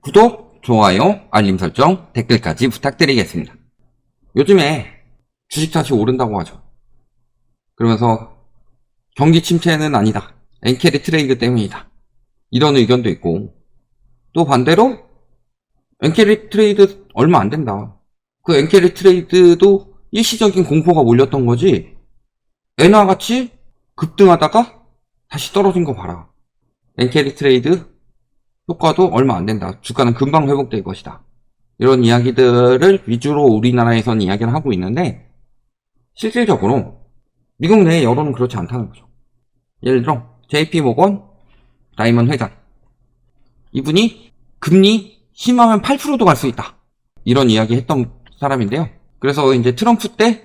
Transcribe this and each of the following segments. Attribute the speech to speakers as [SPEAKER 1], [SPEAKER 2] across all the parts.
[SPEAKER 1] 구독, 좋아요, 알림 설정, 댓글까지 부탁드리겠습니다. 요즘에 주식 다시 오른다고 하죠. 그러면서 경기 침체는 아니다. 엔캐리 트레이드 때문이다. 이런 의견도 있고, 또 반대로 엔캐리 트레이드 얼마 안 된다. 그 엔캐리 트레이드도 일시적인 공포가 몰렸던 거지, 엔화 같이 급등하다가 다시 떨어진 거 봐라. 엔캐리 트레이드 효과도 얼마 안 된다. 주가는 금방 회복될 것이다. 이런 이야기들을 위주로 우리나라에서는 이야기를 하고 있는데, 실질적으로 미국 내 여론은 그렇지 않다는 거죠. 예를 들어 JP 모건 라이먼 회장, 이분이 금리 심하면 8%도 갈 수 있다, 이런 이야기 했던 사람인데요. 그래서 이제 트럼프 때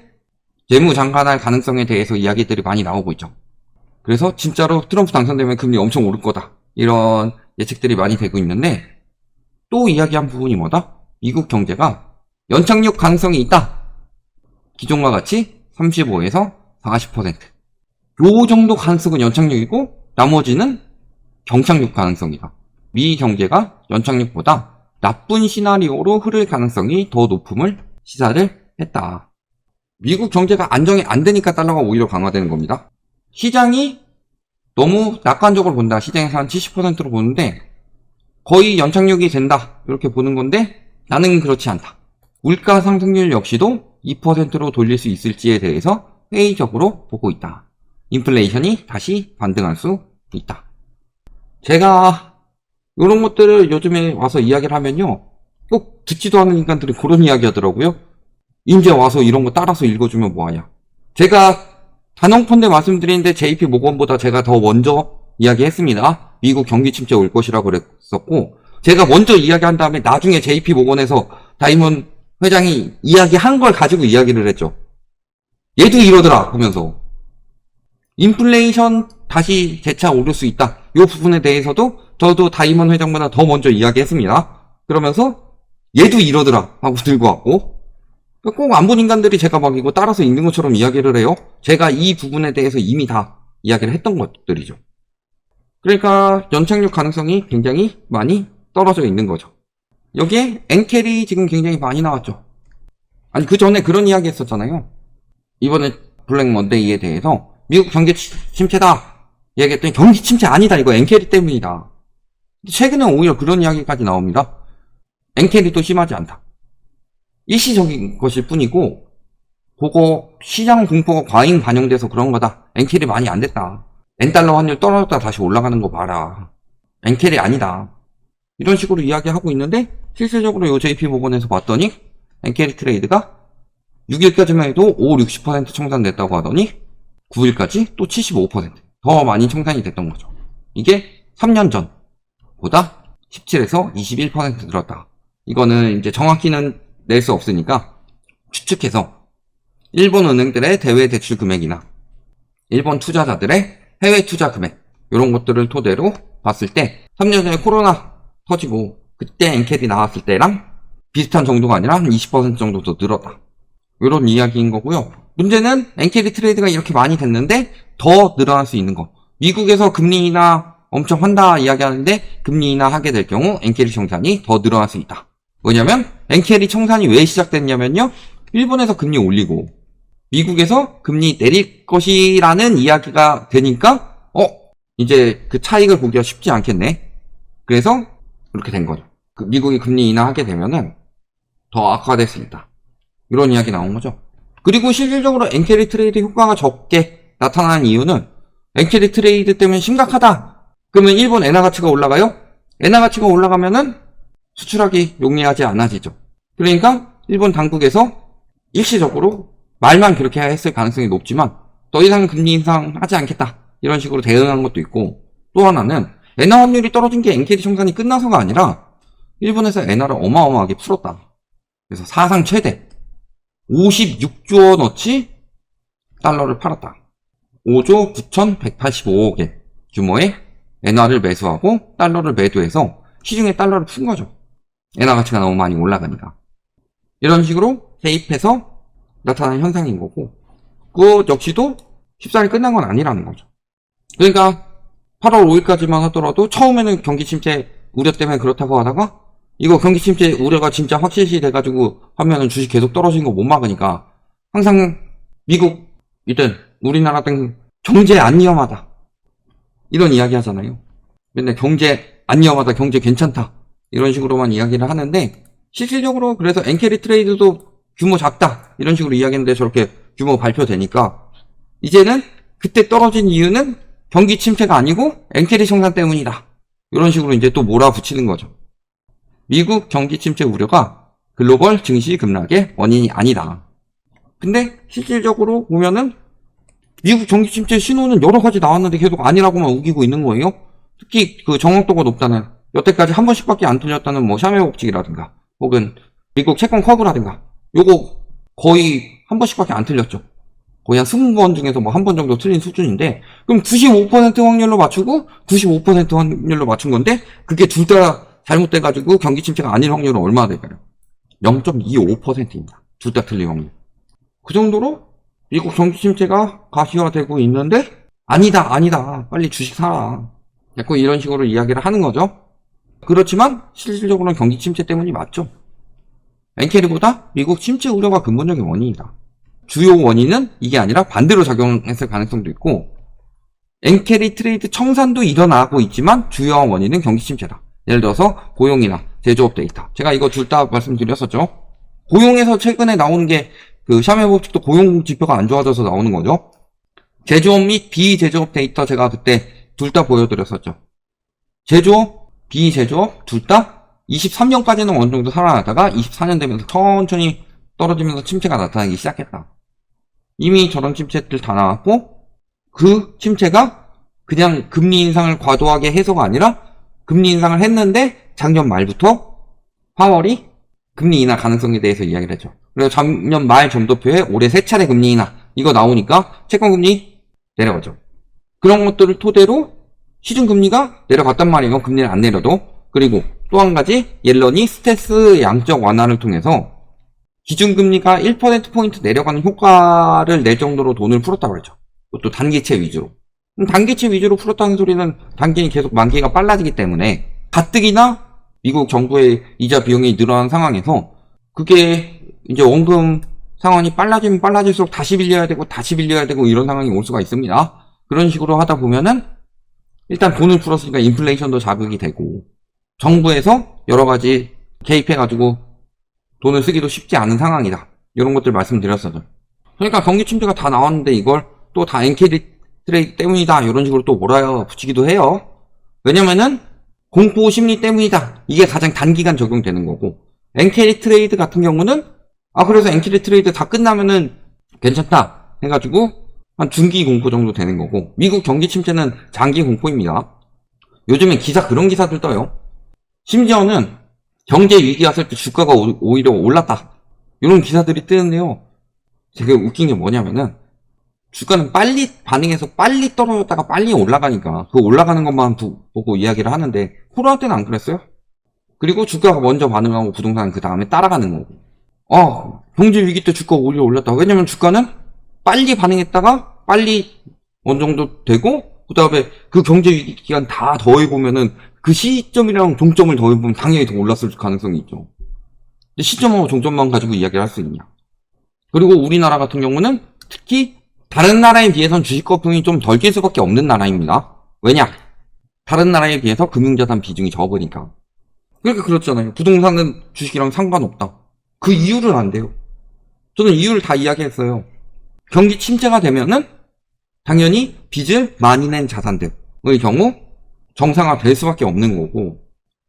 [SPEAKER 1] 재무장관할 가능성에 대해서 이야기들이 많이 나오고 있죠. 그래서 진짜로 트럼프 당선되면 금리 엄청 오를 거다, 이런 예측들이 많이 되고 있는데, 또 이야기한 부분이 뭐다? 미국 경제가 연착륙 가능성이 있다. 기존과 같이 35에서 40%. 요 정도 가능성은 연착륙이고 나머지는 경착륙 가능성이다. 미 경제가 연착륙보다 나쁜 시나리오로 흐를 가능성이 더 높음을 시사를 했다. 미국 경제가 안정이 안 되니까 달러가 오히려 강화되는 겁니다. 시장이 너무 낙관적으로 본다. 시장에서 한 70%로 보는데 거의 연착륙이 된다, 이렇게 보는 건데, 나는 그렇지 않다. 물가 상승률 역시도 2%로 돌릴 수 있을지에 대해서 회의적으로 보고 있다. 인플레이션이 다시 반등할 수 있다. 제가 이런 것들을 요즘에 와서 이야기를 하면요, 꼭 듣지도 않는 인간들이 그런 이야기 하더라고요. 이제 와서 이런 거 따라서 읽어주면 뭐하냐. 제가 단언컨대 말씀드리는데 JP 모건보다 제가 더 먼저 이야기했습니다. 미국 경기 침체 올 것이라고 그랬었고, 제가 먼저 이야기한 다음에 나중에 JP 모건에서 다이먼 회장이 이야기한 걸 가지고 이야기를 했죠. 얘도 이러더라 하면서. 인플레이션 다시 재차 오를 수 있다, 이 부분에 대해서도 저도 다이먼 회장보다 더 먼저 이야기했습니다. 그러면서 얘도 이러더라 하고 들고 왔고, 꼭 안 본 인간들이 제가 막 이거 따라서 읽는 것처럼 이야기를 해요. 제가 이 부분에 대해서 이미 다 이야기를 했던 것들이죠. 그러니까 연착륙 가능성이 굉장히 많이 떨어져 있는 거죠. 여기에 엔캐리 지금 굉장히 많이 나왔죠. 아니, 그 전에 그런 이야기 했었잖아요. 이번에 블랙 먼데이에 대해서 미국 경기 침체다 이야기했더니 경기 침체 아니다, 이거 엔캐리 때문이다. 최근에 오히려 그런 이야기까지 나옵니다. 엔캐리도 심하지 않다. 일시적인 것일 뿐이고, 그거 시장 공포가 과잉 반영돼서 그런 거다. 엔캐리 많이 안 됐다. 엔달러 환율 떨어졌다 다시 올라가는 거 봐라. 엔캐리 아니다. 이런 식으로 이야기하고 있는데, 실질적으로 요 JP 모건에서 봤더니 엔캐리 트레이드가 6일까지만 해도 5, 60% 청산됐다고 하더니 9일까지 또 75%. 더 많이 청산이 됐던 거죠. 이게 3년 전보다 17에서 21% 늘었다. 이거는 이제 정확히는 낼 수 없으니까 추측해서 일본 은행들의 대외 대출 금액이나 일본 투자자들의 해외 투자 금액, 이런 것들을 토대로 봤을 때 3년 전에 코로나 터지고 그때 엔캐리 나왔을 때랑 비슷한 정도가 아니라 한 20% 정도 더 늘었다, 이런 이야기인 거고요. 문제는 엔캐리 트레이드가 이렇게 많이 됐는데 더 늘어날 수 있는 거. 미국에서 금리 인하 엄청 한다 이야기하는데 금리 인하 하게 될 경우 엔캐리 청산이 더 늘어날 수 있다. 왜냐면 엔캐리 청산이 왜 시작됐냐면요, 일본에서 금리 올리고 미국에서 금리 내릴 것이라는 이야기가 되니까 이제 그 차익을 보기가 쉽지 않겠네. 그래서 그렇게 된 거죠. 미국이 금리 인하하게 되면은 더 악화될 수 있다, 이런 이야기 나온 거죠. 그리고 실질적으로 엔캐리 트레이드 효과가 적게 나타나는 이유는, 엔캐리 트레이드 때문에 심각하다 그러면 일본 엔화 가치가 올라가요. 엔화 가치가 올라가면은 수출하기 용이하지 않아지죠. 그러니까 일본 당국에서 일시적으로 말만 그렇게 했을 가능성이 높지만 더 이상 금리 인상하지 않겠다, 이런 식으로 대응한 것도 있고, 또 하나는 엔화 환율이 떨어진 게 엔캐리 청산이 끝나서가 아니라 일본에서 엔화를 어마어마하게 풀었다. 그래서 사상 최대 56조 원어치 달러를 팔았다. 5조 9,185억의 규모의 엔화를 매수하고 달러를 매도해서 시중에 달러를 푼 거죠. 엔화 가치가 너무 많이 올라가니까. 이런 식으로 대입해서 나타나는 현상인 거고, 그 역시도 쉽사리 끝난 건 아니라는 거죠. 그러니까 8월 5일까지만 하더라도 처음에는 경기 침체 우려 때문에 그렇다고 하다가 이거 경기 침체 우려가 진짜 확실시 돼가지고 하면은 주식 계속 떨어지는 거 못 막으니까 항상 미국이든 우리나라 등 경제 안 위험하다 이런 이야기 하잖아요. 맨날 경제 안 위험하다, 경제 괜찮다 이런 식으로만 이야기를 하는데 실질적으로 그래서 엔캐리 트레이드도 규모 작다 이런 식으로 이야기했는데 저렇게 규모 발표되니까 이제는 그때 떨어진 이유는 경기 침체가 아니고 엔캐리 청산 때문이다 이런 식으로 이제 또 몰아붙이는 거죠. 미국 경기 침체 우려가 글로벌 증시 급락의 원인이 아니다. 근데 실질적으로 보면은 미국 경기 침체 신호는 여러 가지 나왔는데 계속 아니라고만 우기고 있는 거예요. 특히 그 정확도가 높다는, 여태까지 한 번씩밖에 안 틀렸다는 뭐 샤메 법칙이라든가 혹은 미국 채권 커브라든가 요거 거의 한 번씩밖에 안 틀렸죠. 거의 한 20번 중에서 뭐 한 번 정도 틀린 수준인데 그럼 95% 확률로 맞추고 95% 확률로 맞춘 건데 그게 둘 다 잘못돼가지고 경기 침체가 아닌 확률은 얼마나 될까요? 0.25%입니다. 둘 다 틀린 확률. 그 정도로 미국 경기 침체가 가시화되고 있는데 아니다 빨리 주식 사라 자꾸 이런 식으로 이야기를 하는 거죠. 그렇지만 실질적으로는 경기 침체 때문이 맞죠. 엔캐리보다 미국 침체 우려가 근본적인 원인이다. 주요 원인은 이게 아니라 반대로 작용했을 가능성도 있고 엔캐리 트레이드 청산도 일어나고 있지만 주요한 원인은 경기 침체다. 예를 들어서 고용이나 제조업 데이터, 제가 이거 둘 다 말씀드렸었죠. 고용에서 최근에 나오는 게 그 샤메 법칙도 고용 지표가 안 좋아져서 나오는 거죠. 제조업 및 비제조업 데이터 제가 그때 둘 다 보여드렸었죠. 제조업, 비제조업 둘 다 23년까지는 어느 정도 살아나다가 24년 되면서 천천히 떨어지면서 침체가 나타나기 시작했다. 이미 저런 침체들 다 나왔고 그 침체가 그냥 금리 인상을 과도하게 해서가 아니라 금리 인상을 했는데 작년 말부터 파월이 금리 인하 가능성에 대해서 이야기를 했죠. 그래서 작년 말 점도표에 올해 3차례 금리 인하 이거 나오니까 채권금리 내려가죠. 그런 것들을 토대로 시중금리가 내려갔단 말이에요. 금리를 안 내려도. 그리고 또 한 가지 옐런이 스트레스 양적 완화를 통해서 기준금리가 1%포인트 내려가는 효과를 낼 정도로 돈을 풀었다고 그랬죠. 그것도 단기채 위주로. 단기채 위주로 풀었다는 소리는 단기는 계속 만기가 빨라지기 때문에 가뜩이나 미국 정부의 이자 비용이 늘어난 상황에서 그게 이제 원금 상환이 빨라지면 빨라질수록 다시 빌려야 되고 이런 상황이 올 수가 있습니다. 그런 식으로 하다 보면은 일단 돈을 풀었으니까 인플레이션도 자극이 되고 정부에서 여러 가지 개입해가지고 돈을 쓰기도 쉽지 않은 상황이다. 이런 것들 말씀드렸었죠. 그러니까 경기 침체가 다 나왔는데 이걸 또 다 엔캐리 트레이드 때문이다. 이런 식으로 또 몰아붙이기도 해요. 왜냐면은 공포 심리 때문이다. 이게 가장 단기간 적용되는 거고 엔캐리 트레이드 같은 경우는 그래서 엔캐리 트레이드 다 끝나면은 괜찮다 해가지고 한 중기 공포 정도 되는 거고 미국 경기 침체는 장기 공포입니다. 요즘엔 그런 기사들 떠요. 심지어는 경제 위기 왔을 때 주가가 오히려 올랐다. 이런 기사들이 뜨는데요. 되게 웃긴 게 뭐냐면은 주가는 빨리 반응해서 빨리 떨어졌다가 빨리 올라가니까 그 올라가는 것만 보고 이야기를 하는데 코로나 때는 안 그랬어요? 그리고 주가가 먼저 반응하고 부동산은 그 다음에 따라가는 거고 경제 위기 때 주가가 오히려 올랐다. 왜냐면 주가는 빨리 반응했다가 빨리 어느 정도 되고 그 다음에 그 경제 위기 기간 다 더해보면은 그 시점이랑 종점을 더해보면 당연히 더 올랐을 가능성이 있죠. 근데 시점하고 종점만 가지고 이야기를 할 수 있냐. 그리고 우리나라 같은 경우는 특히 다른 나라에 비해서는 주식 거품이 좀 덜 낄 수밖에 없는 나라입니다. 왜냐? 다른 나라에 비해서 금융자산 비중이 적으니까. 그러니까 그렇잖아요. 부동산은 주식이랑 상관없다. 그 이유를 안 돼요. 저는 이유를 다 이야기했어요. 경기 침체가 되면은 당연히 빚을 많이 낸 자산들의 경우 정상화 될 수밖에 없는 거고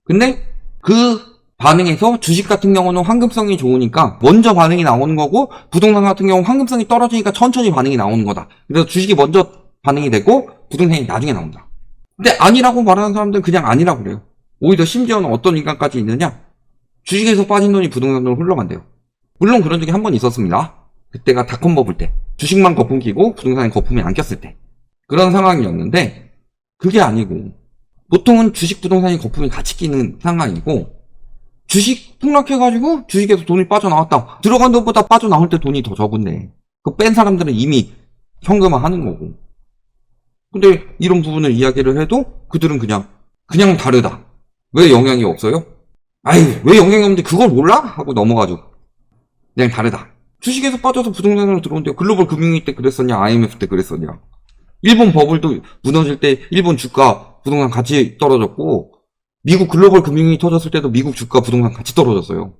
[SPEAKER 1] 근데 그 반응에서 주식 같은 경우는 환급성이 좋으니까 먼저 반응이 나오는 거고 부동산 같은 경우 환급성이 떨어지니까 천천히 반응이 나오는 거다. 그래서 주식이 먼저 반응이 되고 부동산이 나중에 나온다. 근데 아니라고 말하는 사람들은 그냥 아니라고 그래요. 오히려 심지어는 어떤 인간까지 있느냐? 주식에서 빠진 돈이 부동산으로 흘러간대요. 물론 그런 적이 한 번 있었습니다. 그때가 닷컴 버블 때 주식만 거품 끼고 부동산에 거품이 안 꼈을 때 그런 상황이었는데 그게 아니고 보통은 주식 부동산이 거품이 같이 끼는 상황이고 주식 폭락해가지고 주식에서 돈이 빠져나왔다. 들어간 돈보다 빠져나올 때 돈이 더 적은데 그 뺀 사람들은 이미 현금화하는 거고 근데 이런 부분을 이야기를 해도 그들은 그냥 다르다. 왜 영향이 없어요? 아이, 왜 영향이 없는데 그걸 몰라? 하고 넘어가죠. 그냥 다르다. 주식에서 빠져서 부동산으로 들어온대요. 글로벌 금융위기 때 그랬었냐? IMF 때 그랬었냐? 일본 버블도 무너질 때 일본 주가, 부동산 같이 떨어졌고, 미국 글로벌 금융위기 터졌을 때도 미국 주가, 부동산 같이 떨어졌어요.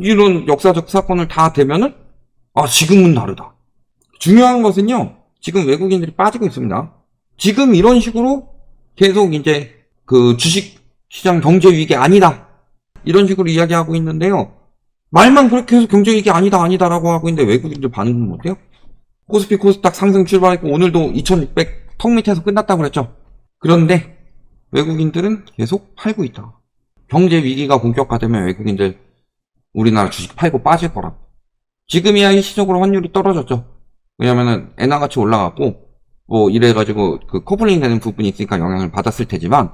[SPEAKER 1] 이런 역사적 사건을 다 대면은, 아, 지금은 다르다. 중요한 것은요, 지금 외국인들이 빠지고 있습니다. 지금 이런 식으로 계속 이제 그 주식 시장 경제 위기 아니다. 이런 식으로 이야기하고 있는데요. 말만 그렇게 해서 경제 위기 아니다, 아니다라고 하고 있는데 외국인들 반응은 어때요? 코스피 코스닥 상승 출발했고 오늘도 2600 턱 밑에서 끝났다고 그랬죠. 그런데 외국인들은 계속 팔고 있다. 경제 위기가 본격화되면 외국인들 우리나라 주식 팔고 빠질 거라고. 지금이야 일시적으로 환율이 떨어졌죠. 왜냐면은 엔화 가치 올라갔고 뭐 이래가지고 그 커플링 되는 부분이 있으니까 영향을 받았을 테지만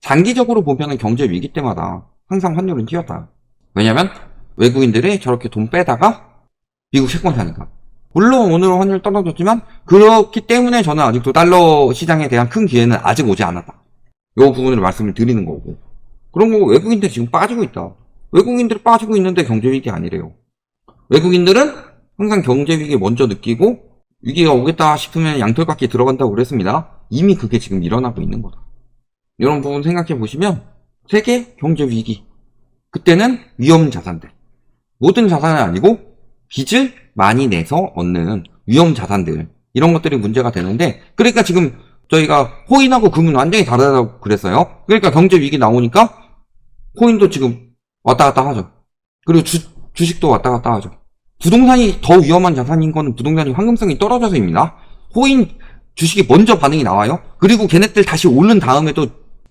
[SPEAKER 1] 장기적으로 보면은 경제 위기 때마다 항상 환율은 뛰었다. 왜냐면 외국인들이 저렇게 돈 빼다가 미국 채권 사니까. 물론 오늘은 환율 떨어졌지만 그렇기 때문에 저는 아직도 달러 시장에 대한 큰 기회는 아직 오지 않았다. 이 부분을 말씀을 드리는 거고. 그런 거고 외국인들이 지금 빠지고 있다. 외국인들이 빠지고 있는데 경제 위기 아니래요. 외국인들은 항상 경제 위기 먼저 느끼고 위기가 오겠다 싶으면 양털깎이 들어간다고 그랬습니다. 이미 그게 지금 일어나고 있는 거다. 이런 부분 생각해 보시면 세계 경제 위기. 그때는 위험 자산들. 모든 자산은 아니고 빚을 많이 내서 얻는 위험 자산들. 이런 것들이 문제가 되는데 그러니까 지금 저희가 코인하고 금은 완전히 다르다고 그랬어요. 그러니까 경제 위기 나오니까 코인도 지금 왔다 갔다 하죠. 그리고 주식도 왔다 갔다 하죠. 부동산이 더 위험한 자산인 거는 부동산이 황금성이 떨어져서입니다. 코인 주식이 먼저 반응이 나와요. 그리고 걔네들 다시 오른 다음에도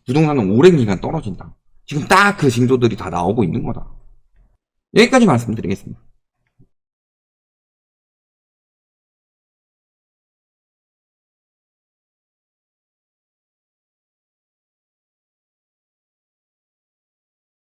[SPEAKER 1] 부동산은 오랜 기간 떨어진다. 지금 딱 그 징조들이 다 나오고 있는 거다. 여기까지 말씀드리겠습니다.